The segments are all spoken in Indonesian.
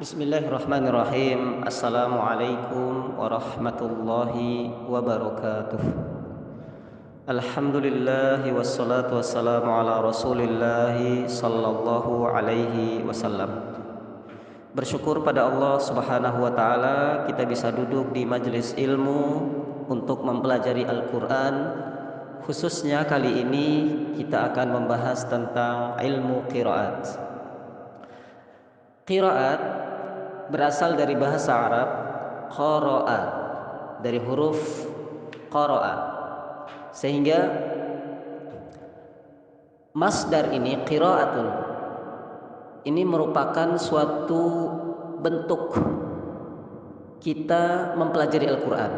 Bismillahirrahmanirrahim. Assalamualaikum warahmatullahi wabarakatuh. Alhamdulillah wassalatu wassalamu ala Rasulillahi sallallahu alaihi wasallam. Bersyukur pada Allah Subhanahu wa taala kita bisa duduk di majelis ilmu untuk mempelajari Al-Qur'an. Khususnya kali ini kita akan membahas tentang ilmu qiraat. Qiraat berasal dari bahasa Arab qara'a, dari huruf qara'a, sehingga masdar ini qira'atun ini merupakan suatu bentuk kita mempelajari Al-Quran.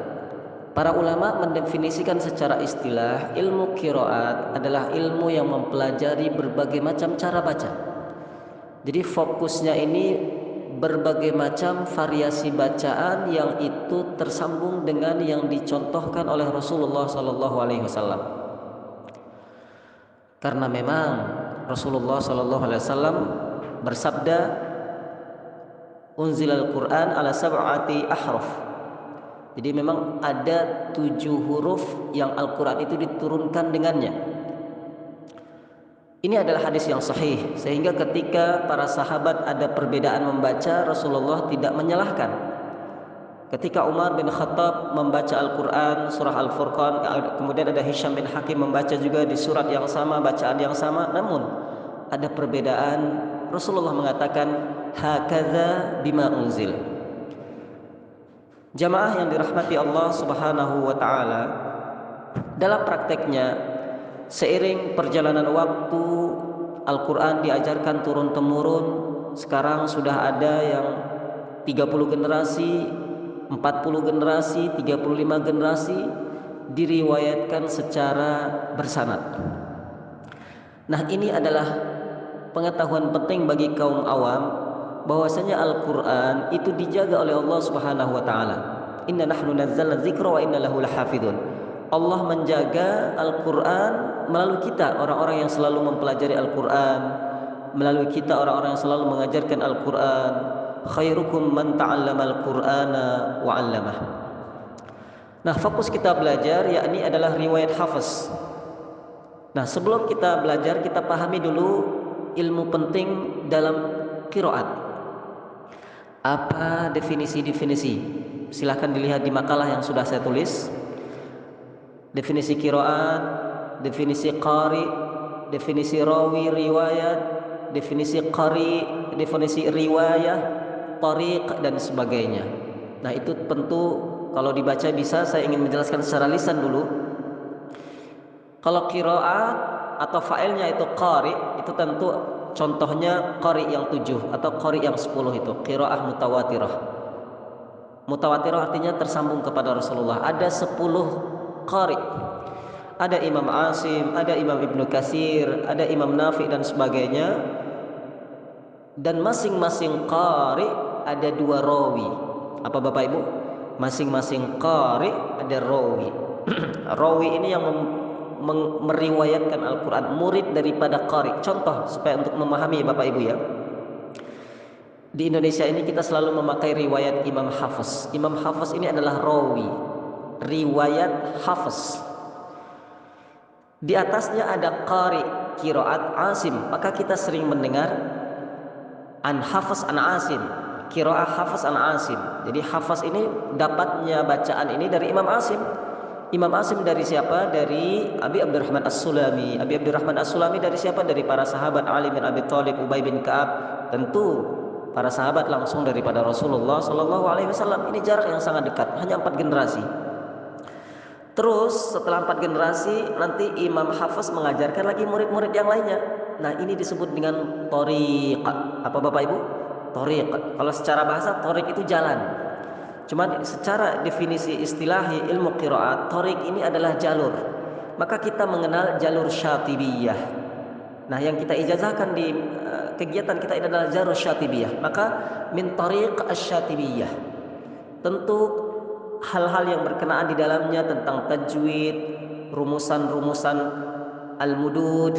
Para ulama mendefinisikan secara istilah ilmu qiraat adalah ilmu yang mempelajari berbagai macam cara baca. Jadi fokusnya ini berbagai macam variasi bacaan yang itu tersambung dengan yang dicontohkan oleh Rasulullah sallallahu alaihi wasallam. Karena memang Rasulullah sallallahu alaihi wasallam bersabda, "Unzilal Qur'an ala sab'ati ahruf." Jadi memang ada 7 huruf yang Al-Qur'an itu diturunkan dengannya. Ini adalah hadis yang sahih, sehingga ketika para sahabat ada perbedaan membaca, Rasulullah tidak menyalahkan. Ketika Umar bin Khattab membaca Al-Quran surah Al-Furqan, kemudian ada Hisham bin Hakim membaca juga di surat yang sama, bacaan yang sama, namun ada perbedaan. Rasulullah mengatakan hakadza bima unzil. Jamaah yang dirahmati Allah Subhanahu wa taala, dalam prakteknya seiring perjalanan waktu Al-Quran diajarkan turun-temurun. Sekarang sudah ada yang 30 generasi, 40 generasi, 35 generasi diriwayatkan secara bersanad. Nah, ini adalah pengetahuan penting bagi kaum awam bahwasanya Al-Quran itu dijaga oleh Allah Subhanahu wa taala. Inna nahnu nazzalna dzikra wa inna lahu lahafidun. Allah menjaga Al-Quran melalui kita, orang-orang yang selalu mempelajari Al-Quran, melalui kita, orang-orang yang selalu mengajarkan Al-Quran. Khairukum man ta'allama Al-Qur'ana wa 'allamah. Nah, fokus kita belajar yakni adalah riwayat hafaz. Nah, sebelum kita belajar, kita pahami dulu ilmu penting dalam qiraat. Apa definisi-definisi? Silahkan dilihat di makalah yang sudah saya tulis. Definisi qiraat, definisi qari, definisi rawi riwayat, definisi qari, definisi riwayah, tariq, dan sebagainya. Nah, itu tentu kalau dibaca bisa, saya ingin menjelaskan secara lisan dulu. Kalau qiraat atau fa'ilnya itu qari, itu tentu contohnya qari yang 7 atau qari yang 10 itu qiraah mutawatirah. Mutawatirah artinya tersambung kepada Rasulullah. Ada 10 qari. Ada Imam Asim, ada Imam Ibnu Katsir, ada Imam Nafi dan sebagainya. Dan masing-masing qari ada 2 rawi. Apa Bapak Ibu? Masing-masing qari ada rawi. Rawi ini yang meriwayatkan Al-Quran, murid daripada qari. Contoh supaya untuk memahami Bapak Ibu ya. Di Indonesia ini kita selalu memakai riwayat Imam Hafiz. Imam Hafiz ini adalah rawi, riwayat Hafiz. Di atasnya ada qari, qiraat Asim. Maka kita sering mendengar an Hafiz an Asim, qiraah Hafiz an Asim. Jadi Hafiz ini dapatnya bacaan ini dari Imam Asim. Imam Asim dari siapa? Dari Abi Abdurrahman As-Sulami. Abi Abdurrahman As-Sulami dari siapa? Dari para sahabat Ali bin Abi Thalib, Ubay bin Ka'ab. Tentu para sahabat langsung daripada Rasulullah sallallahu alaihi wasallam. Ini jarak yang sangat dekat, hanya 4 generasi. Terus setelah 4 generasi nanti Imam Hafiz mengajarkan lagi murid-murid yang lainnya. Nah, ini disebut dengan thariq. Apa Bapak Ibu? Thariq. Kalau secara bahasa thariq itu jalan. Cuma secara definisi istilahi ilmu qiraat, thariq ini adalah jalur. Maka kita mengenal jalur Syatibiyah. Nah, yang kita ijazahkan di kegiatan kita ini adalah jalur Syatibiyah. Maka min thariq asy-Syatibiyah. Tentu hal-hal yang berkenaan di dalamnya tentang tajwid, rumusan-rumusan al-mudud,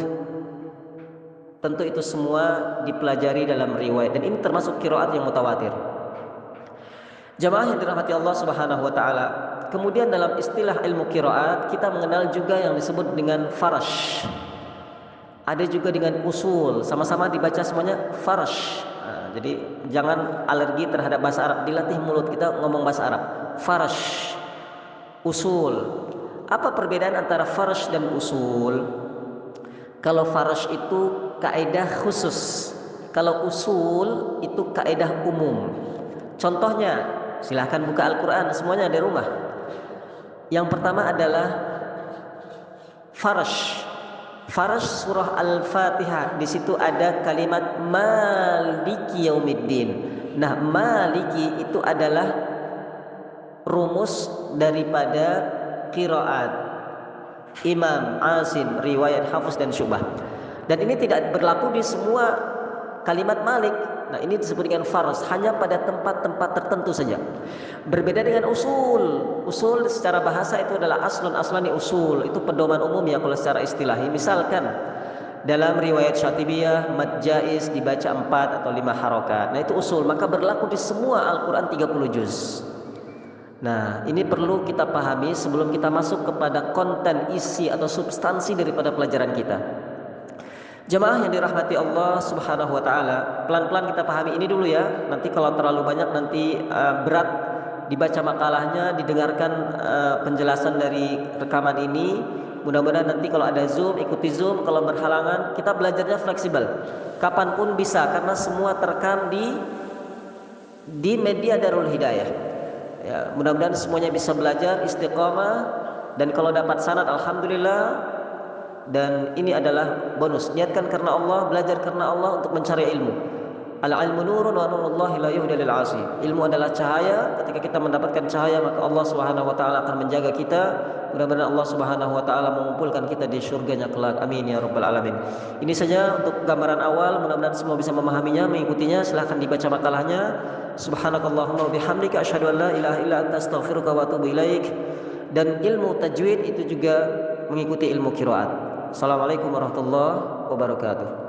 Tentu itu semua dipelajari dalam riwayat, dan ini termasuk qiraat yang mutawatir. Jamaah yang dirahmati Allah Subhanahu wa taala. Kemudian dalam istilah ilmu qiraat kita mengenal juga yang disebut dengan farash. Ada juga dengan usul, sama-sama dibaca semuanya farash. Nah, jadi jangan alergi terhadap bahasa Arab, dilatih mulut kita ngomong bahasa Arab. Farash, usul. Apa perbedaan antara farash dan usul? Kalau farash itu kaidah khusus, kalau usul itu kaidah umum. Contohnya, silahkan buka Al-Quran semuanya di rumah. Yang pertama adalah farash. Farash surah Al-Fatihah, di situ ada kalimat Maliki Yaumiddin. Nah, Maliki itu adalah rumus daripada qiraat Imam Asim, riwayat Hafiz dan Syu'bah. Dan ini tidak berlaku di semua kalimat Malik. Nah, ini disebut dengan farash, hanya pada tempat-tempat tertentu saja. Berbeda dengan usul. Usul secara bahasa itu adalah aslani usul. Itu pedoman umum ya kalau secara istilahi. Misalkan dalam riwayat Syatibiyah mad jaiz dibaca 4 atau 5 harokat. Nah, itu usul, maka berlaku di semua Al-Quran 30 juz. Nah, ini perlu kita pahami sebelum kita masuk kepada konten, isi atau substansi daripada pelajaran kita. Jemaah yang dirahmati Allah Subhanahu wa taala, pelan-pelan kita pahami ini dulu ya. Nanti kalau terlalu banyak nanti berat dibaca makalahnya, didengarkan penjelasan dari rekaman ini. Mudah-mudahan nanti kalau ada Zoom, ikuti Zoom. Kalau berhalangan, kita belajarnya fleksibel. Kapanpun bisa, karena semua terekam di media Darul Hidayah. Ya, mudah-mudahan semuanya bisa belajar istiqomah, dan kalau dapat sanad alhamdulillah. Dan ini adalah bonus. Niatkan karena Allah, belajar karena Allah untuk mencari ilmu. Al-ilmu nurun wa nurullahi la yuhda lil 'asi. Ilmu adalah cahaya. Ketika kita mendapatkan cahaya, maka Allah Subhanahu wa taala akan menjaga kita. Mudah-mudahan Allah Subhanahu wa taala mengumpulkan kita di surganya kelak. Amin ya rabbal alamin. Ini saja untuk gambaran awal. Mudah-mudahan semua bisa memahaminya, mengikutinya. Silahkan dibaca makalahnya. Subhanakallahumma wa bihamdika asyhadu an la ilaha illa anta astaghfiruka wa atubu ilaik. Dan ilmu tajwid itu juga mengikuti ilmu qiraat. Assalamualaikum warahmatullahi wabarakatuh.